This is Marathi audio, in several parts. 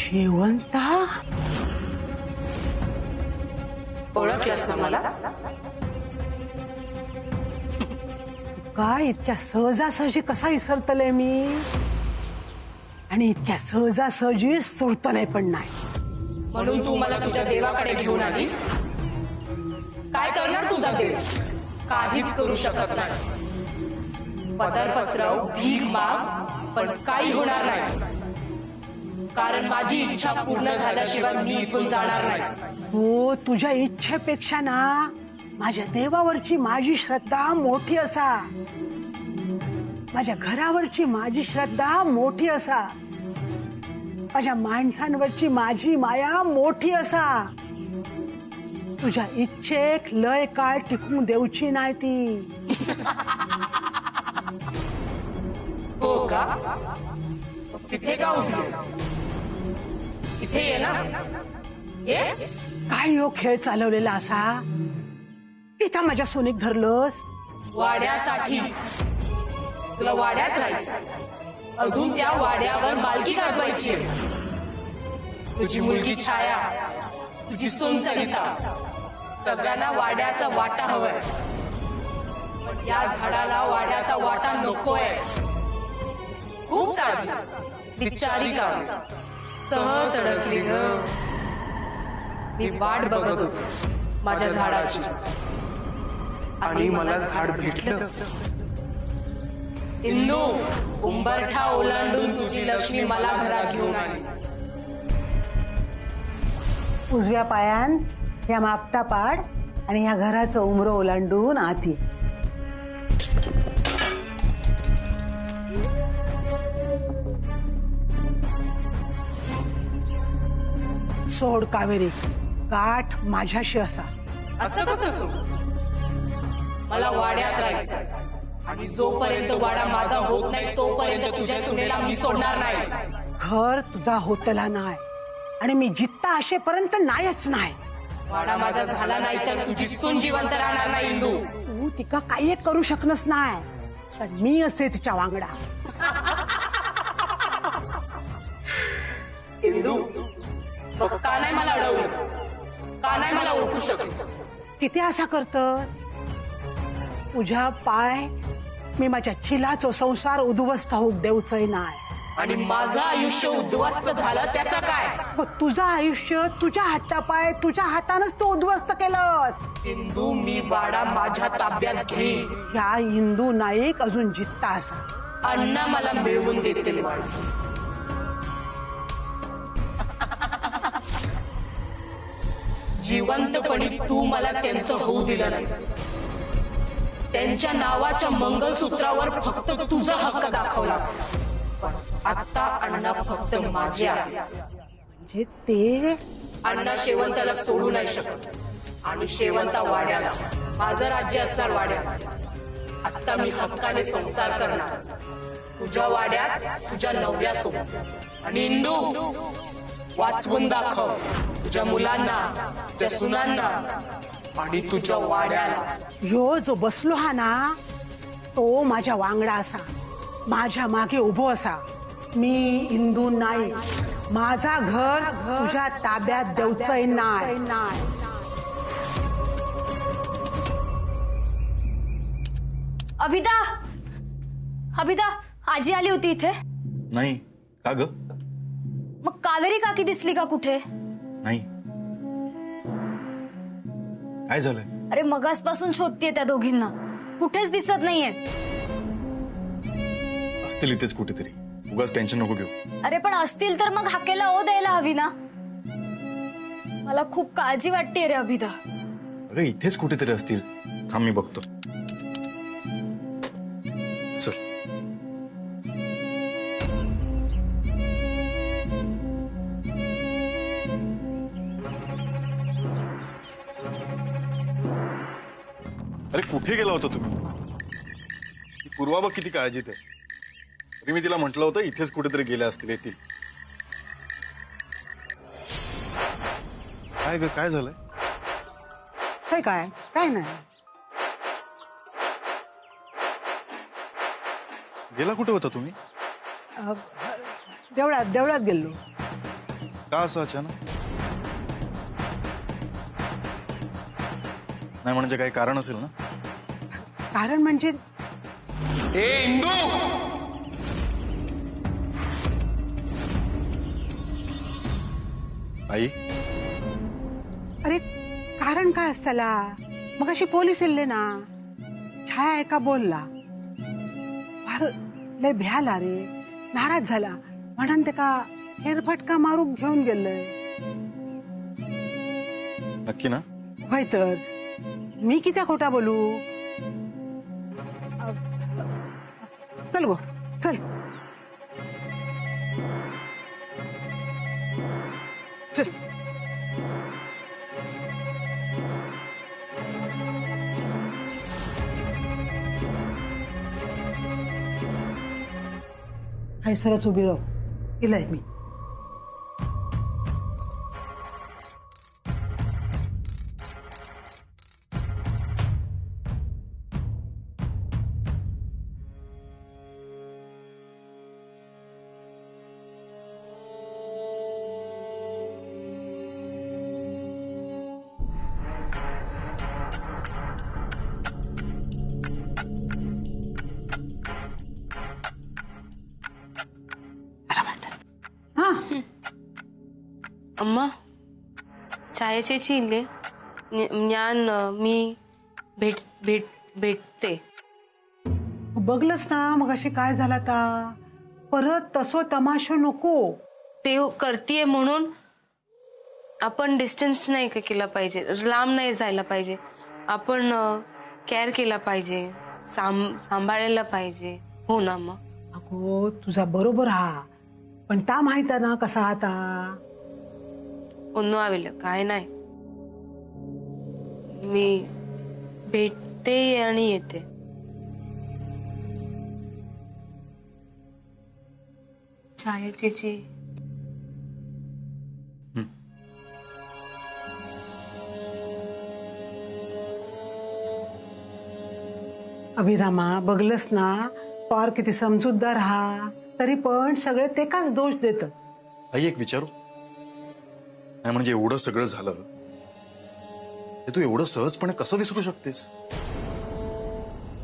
शेवंता, ओळखलंस ना मला? काय इतक्या सहजासहजी कसा विसरतले मी? आणि इतक्या सहजासहजी सुरतले पण नाही. म्हणून तू मला तुझ्या देवाकडे घेऊन आलीस? काय करणार तुझा देव? काहीच करू शकत नाही. पदर पसरव, भीक माग, पण काही होणार नाही. कारण माझी इच्छा पूर्ण झाल्याशिवाय मी इथून जाणार नाही. हो, तुझ्या इच्छेपेक्षा ना माझ्या देवावरची माझी श्रद्धा मोठी असा, माझ्या घरावरची माझी श्रद्धा मोठी असा, माझ्या माणसांवरची माझी माया मोठी असा. तुझ्या इच्छेक लय काळ टिकून देऊची नाही ती. हो का? तिथे का उभी? इथे ये ना. ये. काय हो खेळ चालवलेला असा? इथं माझ्या सोनीक धरलंस? वाड्यासाठी. तुला वाड्यात राहायचं. अजून त्या वाड्यावर मालकी गाजवायची. तुझी मुलगी छाया, तुझी सून सरिता, सगळ्यांना वाड्याचा वाटा हवाय. पण या झाडाला वाड्याचा वाटा नकोय. खूप साधी बिचारी कामे सहज अडकली ग. मी वाट बघत होते माझ्या झाडाची, आणि मला झाड भेटलं. इंदू, उंबरठा ओलांडून तुझी लक्ष्मी मला घरात घेऊन आली. उजव्या पायान या मापटा पाड आणि ह्या घराचं उमरं ओलांडून आती. सोड कावेरी, गाठ माझ्याशी असा. असं कसं सो? मला वाड्यात राहायचं, आणि जोपर्यंत वाडा माझा होत नाही तोपर्यंत तुझ्या सुनेला मी सोडणार नाही. घर तुझा होतला नाही, आणि मी जित्ता असेपर्यंत नाहीच नाही. वाडा माझा झाला नाही तर तुझी सून जिवंत राहणार नाही. इंदू, तू तिका काही एक करू शकनस नाही, पण मी असते तिच्या वांगडा. इंदू, बघ, का नाही मला अडवलं? का नाही मला ओळखू शकलीस? किती असा करतस? तुझ्या पाय मी माझ्या चिलाचो संसार उद्ध्वस्त होऊ देऊचंय नाही. आणि माझं आयुष्य उद्ध्वस्त झालं त्याचं काय? तुझं आयुष्य तुझ्या हातापाय तुझ्या हातानच तू उद्ध्वस्त केलंस. इंदू, मी वाडा माझ्या ताब्यात घेईन. ह्या इंदू नाईक अजून जित्ता असा. अण्णा मला मिळवून देतील वाडा. जिवंतपणी तू मला त्यांचं होऊ दिलं नाहीस. त्यांच्या नावाच्या मंगलसूत्रावर फक्त तुझा हक्क दाखवलास. पण आता अण्णा फक्त माझे आहे. म्हणजे ते अण्णा शेवंताला सोडू नाही शकत, आणि शेवंता वाड्याला. माझं राज्य असणार वाड्यात. आता मी हक्काने संसार करणार तुझ्या वाड्यात, तुझ्या नवऱ्यासोबत. आणि इंदू, वाचवून दाखव तुझ्या मुलांना, तुझ्या सुनांना, आणि तुझ्या वाड्याला. ह्यो जो बसलो हा ना, तो माझ्या वांगडा असा, माझ्या मागे उभो असा. मी इंदू नाही, माझा घर तुझ्या ताब्यात देऊचंय नाही. अभिदा, अभिदा, आजी आली होती इथे? नाही. का ग? मग कावेरी काकी दिसली का कुठे? नाही. काय झालंय? अरे मगासपासून शोधतीये त्या दोघींना, कुठेच दिसत नाहीयेत. असतील इथेच कुठेतरी, उगाच टेन्शन नको घेऊ. अरे पण असतील तर मग हाकेला ओ द्यायला हवी ना. मला खूप काळजी वाटते रे अभिदा. अगं इथेच कुठेतरी असतील. थांब मी बघतो. चल. अरे कुठे गेला होता तुम्ही? पूर्वा बघ किती काळजीत आहे. तरी मी तिला म्हटलं होतं इथेच कुठेतरी गेल्या असतील, येतील. काय ग, काय झालंय? काय काय नाही. गेला कुठे होता तुम्ही? देवळात गेलो. का असं अचानक? नाही म्हणजे काही कारण असेल ना? कारण म्हणजे ए इंदू, आई अरे कारण काय असताला? मग अशी पोलीस येल्ले ना, छाया एका बोलला, फार लय भ्याला रे, नाराज झाला, म्हणून ते का फेरफटका मारून घेऊन गेलंय. नक्की ना? होय तर मी किती खोटा बोलू? चल गो चल चल. हाय सरच उभी राहू, इलाय मी. हा അമ്മ ചായ ചേച്ചി ഇല്ലേ ഞാൻ मी भेटते. बघलंस ना मग अशी काय झाला ता, परत तसो तमाशो नको. ते करतीये म्हणून आपण डिस्टन्स नाही का केला पाहिजे, लांब नाही जायला पाहिजे, आपण केअर केला पाहिजे, सांभाळायला पाहिजे. हो ना मग? अगो तुझा बरोबर हा, पण ता माहित आहे ना कसा आता. ഒന്നും ആവില്ല काय नाही, मी भेटते आणि येते. छाया ചേച്ചി अभिरामा बघलंस ना, पार किती समजूतदार हा, तरी पण सगळे ते काच दोष देतात. आई एक विचारू? नाही म्हणजे एवढं सगळं झालं ते तू एवढं सहजपणे कसं विसरू शकतेस?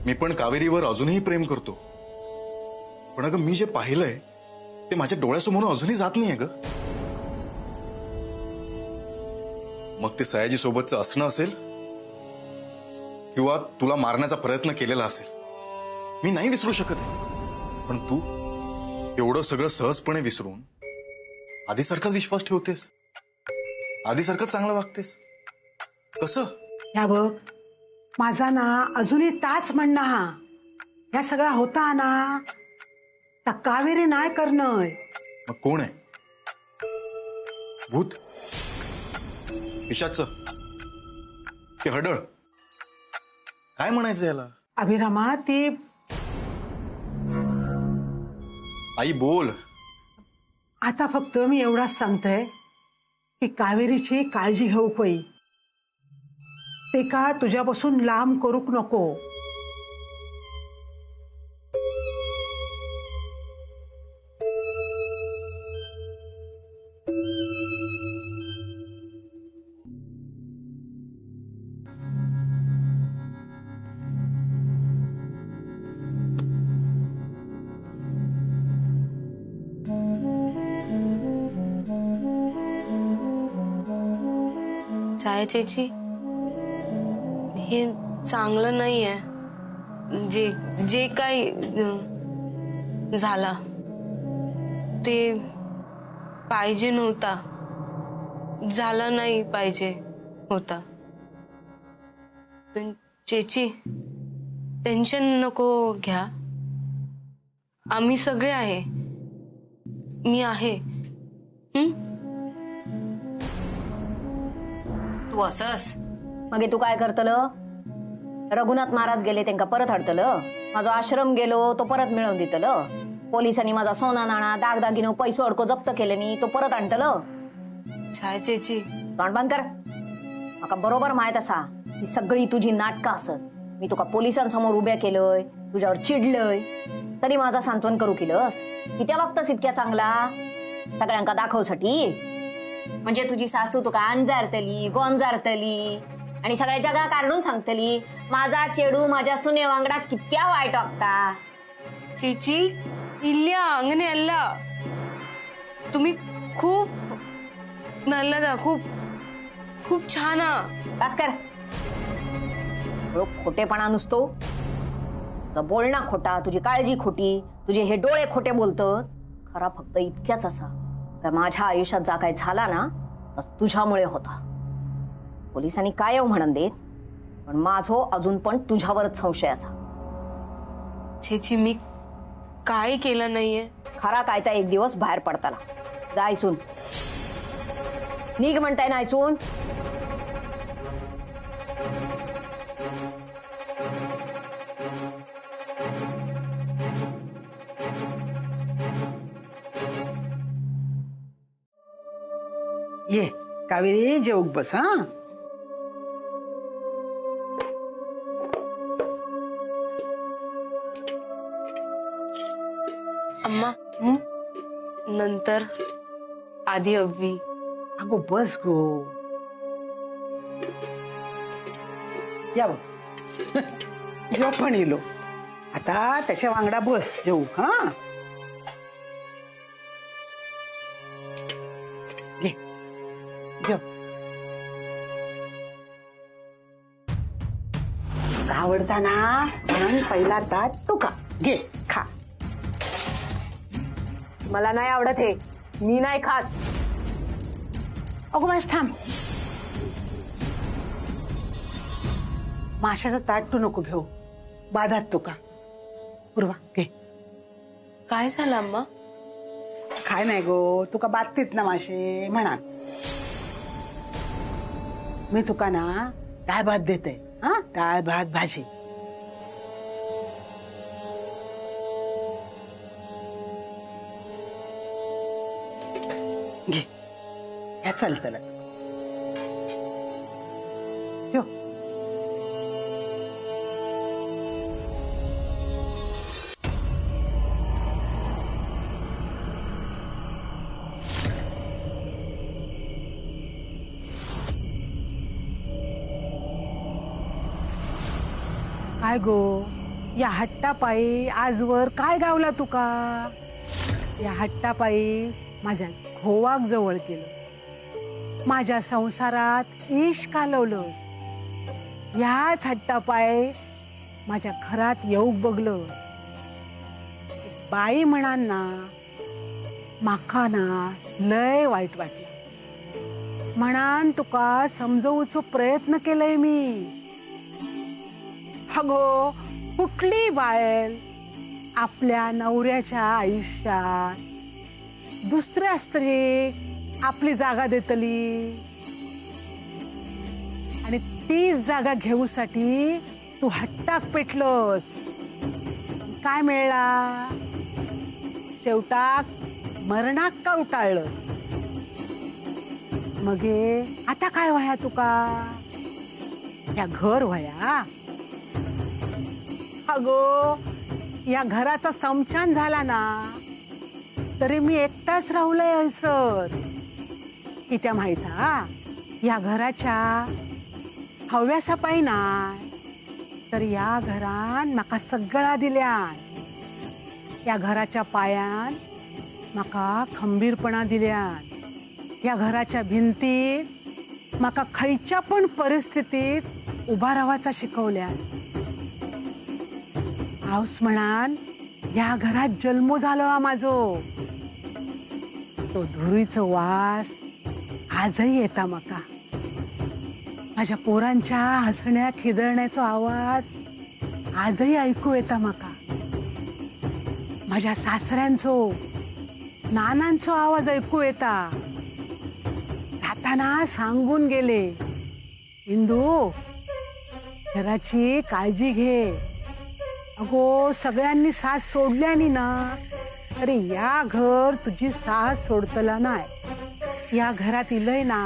मी पण कावेरीवर अजूनही प्रेम करतो, पण अगं मी जे पाहिलंय ते माझ्या डोळ्यासमोर अजूनही जात नाहीये ग. मग ते सयाजी सोबतचं असणं असेल किंवा तुला मारण्याचा प्रयत्न केलेला असेल, मी नाही विसरू शकत आहे. पण तू एवढं सगळं सहजपणे विसरून आधीसारखाच विश्वास ठेवतेस, आधीसारखंच चांगलं वागतेस. कसं? ह्या बघ माझा ना अजूनही ताच म्हणणं हा, ह्या सगळा होता ना त्या कावेरी नाही करणं. मग कोण आहे? भूत? पिशाच की हडळ? काय म्हणायचं याला? अभिरामा ती आई बोल. आता फक्त मी एवढाच सांगते की कावेरीची काळजी घेऊ पई, ते का तुझ्यापासून लांब करूक नको. छाया ചേച്ചി हे चांगलं नाहीये. जे काही झाला ते पाहिजे नव्हता, झाला नाही पाहिजे होता. पण चेची टेन्शन नको घ्या, आम्ही सगळे आहे, मी आहे. तू असस मग तू काय करतलं? रघुनाथ महाराज गेले त्यांना परत हाडतलं, माझा आश्रम गेलो तो परत मिळवून दितलं, पोलिसांनी माझा सोना नाणा दागदागिनो पैसो अडको जप्त केले नी तो परत आणतलं. छाया चेची तोंड बंद कर. माका बरोबर माहित असा ही सगळी तुझी नाटकं असत. मी तुका पोलिसांसमोर उभ्या केलंय, तुझ्यावर चिडलंय, तरी माझा सांत्वन करू केलंस. कित्या वागतस इतक्या चांगला? सगळ्यांका दाखवसाठी? म्हणजे तुझी सासू तुका अंजारतली गोंजारतली आणि सगळ्या जगा काढून सांगतली माझा चेडू माझ्या सुने वांगडा कितक्या वाईट वागता. चीची इल्ल्या अंगणे अल्ला तुम्ही खूप नल्लदा खूप खूप छान भास्कर खोटेपणा नुसतो. तुझं बोलणं खोटा, तुझी काळजी खोटी, तुझे हे डोळे खोटे बोलतात. खरा फक्त इतक्याच असा का माझ्या आयुष्यात जा काय झाला ना तर तुझ्यामुळे होता. पोलिसांनी काय येऊ म्हणून देत पण माझो अजून पण तुझ्यावरच संशय असा. चीची मी काय केलं नाहीये. खरा काय तर एक दिवस बाहेर पडताला. जा आयसून निघ म्हणताय ना आयसून. ये कावेरी जेवूक बस हा. अम्मा नंतर आधी अब्बी. अगो बस गो. या बघ जेव पण येलो आता त्याच्या वांगडा बस जेवू हा. घे जेव. आवडता ना म्हणून पहिला ताट तुका घे खा. मला नाही आवडत हे. मी नाही खात. अगो बस थांब. माशाचं ताट तू नको घेऊ बाधात तुका. पूर्वा घे. काय झालं अम्मा. काय नाही गो तुका बादतीत ना मासे म्हणा. मी तुका ना डाळ भात देते हा. डाळ भात भाजी. घे या चालतं ठेव. काय गो या हट्टापायी आजवर काय गावला तुका. या हट्टापायी माझ्या घोवाक जवळ केलं. माझ्या संसारात ईश कालवलंस. ह्याच हट्टापायी माझ्या घरात येऊक बघलंस. बाई म्हणान ना माका ना लय वाईट वाटलं. म्हणान तुका समजवूचो प्रयत्न केलंय मी. अगो कुठली बायल आपल्या नवऱ्याच्या आयुष्यात दुसऱ्या स्त्रीक आपली जागा देतली आणि तीच जागा घेऊसाठी तू हट्टाक पेटलोस. काय मिळला. शेवटाक मरणाक का उटाळलंस. मगे आता काय व्हाया तुका. या घर व्हाया. अगो या घराचा समशान झाला ना तरी मी एकटाच राहुलय हयसर. कित्या माहित हा या घराच्या हव्यासापायी नाय तर या घरान म्हाका सगळा दिल्यान. या घराच्या पायान म्हाका खंबीरपणा दिल्यान. या घराच्या भिंतीत म्हाका खयच्या पण परिस्थितीत उभा राहायचा शिकवल्यान. हाऊस म्हणान या घरात जन्म झालो हा माझो. तो धुळीचो वास आजही येता म्हाका. माझ्या पोरांच्या हसण्या खिदळण्याचो आवाज आजही ऐकू येता म्हाका. माझ्या सासऱ्यांचो नानांचो आवाज ऐकू येता. जाताना सांगून गेले इंदू घराची काळजी घे. अगो सगळ्यांनी साथ सोडल्यानी ना तरी या घर तुझी साथ सोडतला नाही. या घरात इलय ना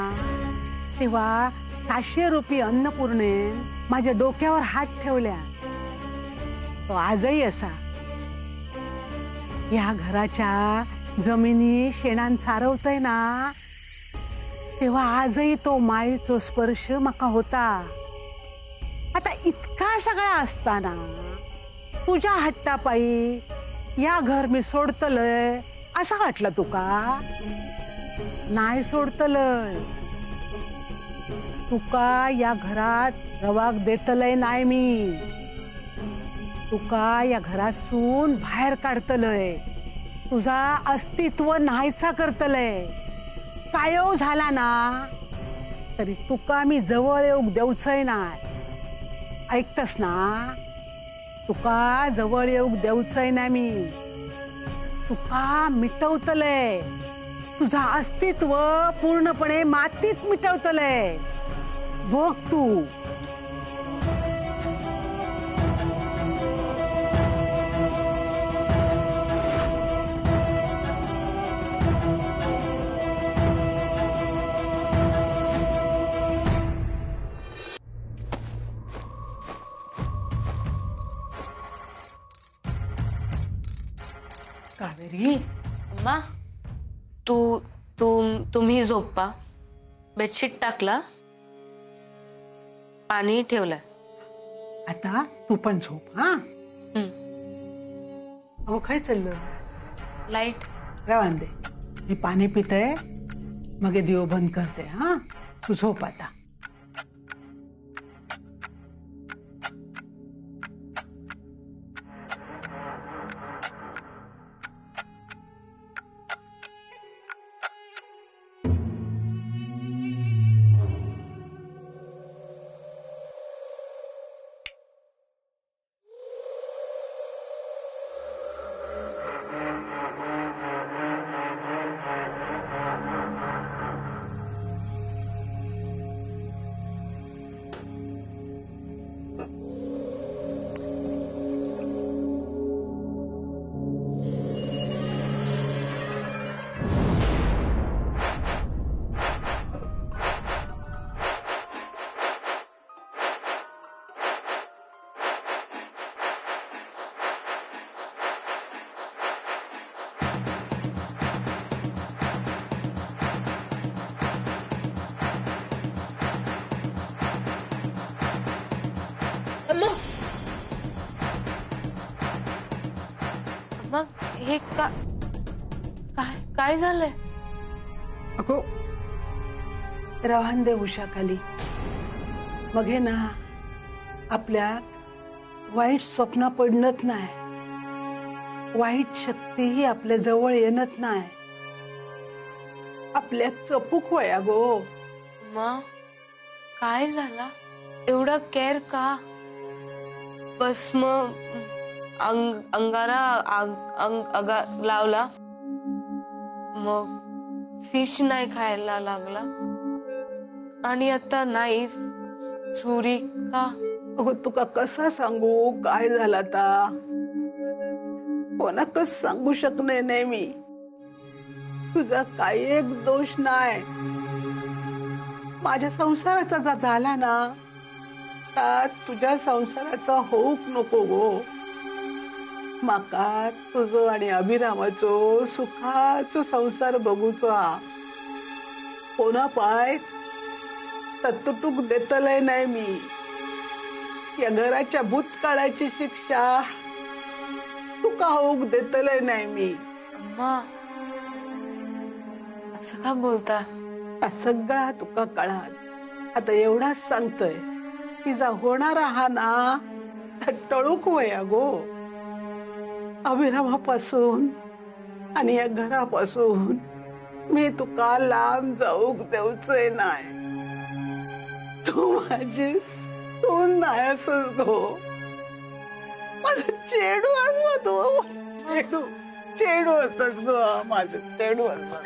तेव्हा 500 रुपये अन्नपूर्णे माझ्या डोक्यावर हात ठेवल्या. तो आजही असा. या घराच्या जमिनी शेणान सारवतय ना तेव्हा आजही तो मायेचो स्पर्श माका होता. आता इतका सगळा असताना तुझ्या हट्टापायी या घर मी सोडतलय असं वाटलं तुका? नाही सोडतलय. तुका या घरात रवाक देतलय नाही मी. तुका या घरासून बाहेर काढतलय. तुझा अस्तित्व नाहीसा करतलय. कायव झाला ना तरी तुका मी जवळ येऊक देऊचय नाही. ऐकतस ना? तुका जवळ येऊक देऊचय ना मी. तुका मिटवतलय. तुझा अस्तित्व पूर्णपणे मातीत मिटवतलय. बघ तू. कावेरी, अम्मा तुम्ही झोपा. बेडशीट टाकला, पाणी ठेवलंय. आता तू पण झोप. हा हो, काय चाललं? लाईट रवान दे. मी पाणी पिते, मग दिव बंद करते. हा, तू झोप आता. मग हे काय झालंय? अगो, रवान दे उषाखाली. मग हे ना आपल्या वाईट स्वप्न पडणत नाही. वाईट शक्तीही आपल्या जवळ येणत नाही. आपल्या चपूक वया गो. मग काय झाला? एवढा केअर का? बस मग अंगारा लावला, मग फिश नाही खायला लागला, आणि आता नाईफ छुरी का? अगो, तुका कसा सांगू काय झाला ता? कोणाकच सांगू शकणे नाही मी. तुझा काही एक दोष नाही. माझ्या संसाराचा जा झाला ना, तर तुझ्या संसाराचा होऊक नको गो. माका तुझो आणि अभिरामाचो सुखाचो संसार बघूचो हा. कोणा पाय तत्तुटूक देतलय नाही मी. या घराच्या भूतकाळाची शिक्षा तुका होऊक देतलय नाही मी. अम्मा, असं का बोलता? हा सगळा तुका कळात. आता एवढाच सांगतोय की जा होणारा हा ना तर टळूक वया गो. अभिरामापासून आणि या घरापासून मी तुका लांब जाऊक देऊचय नाही. तू माझी सून नाही असच गो. माझं चेडू असो तो. चेडू असत गो. माझं चेडू असत.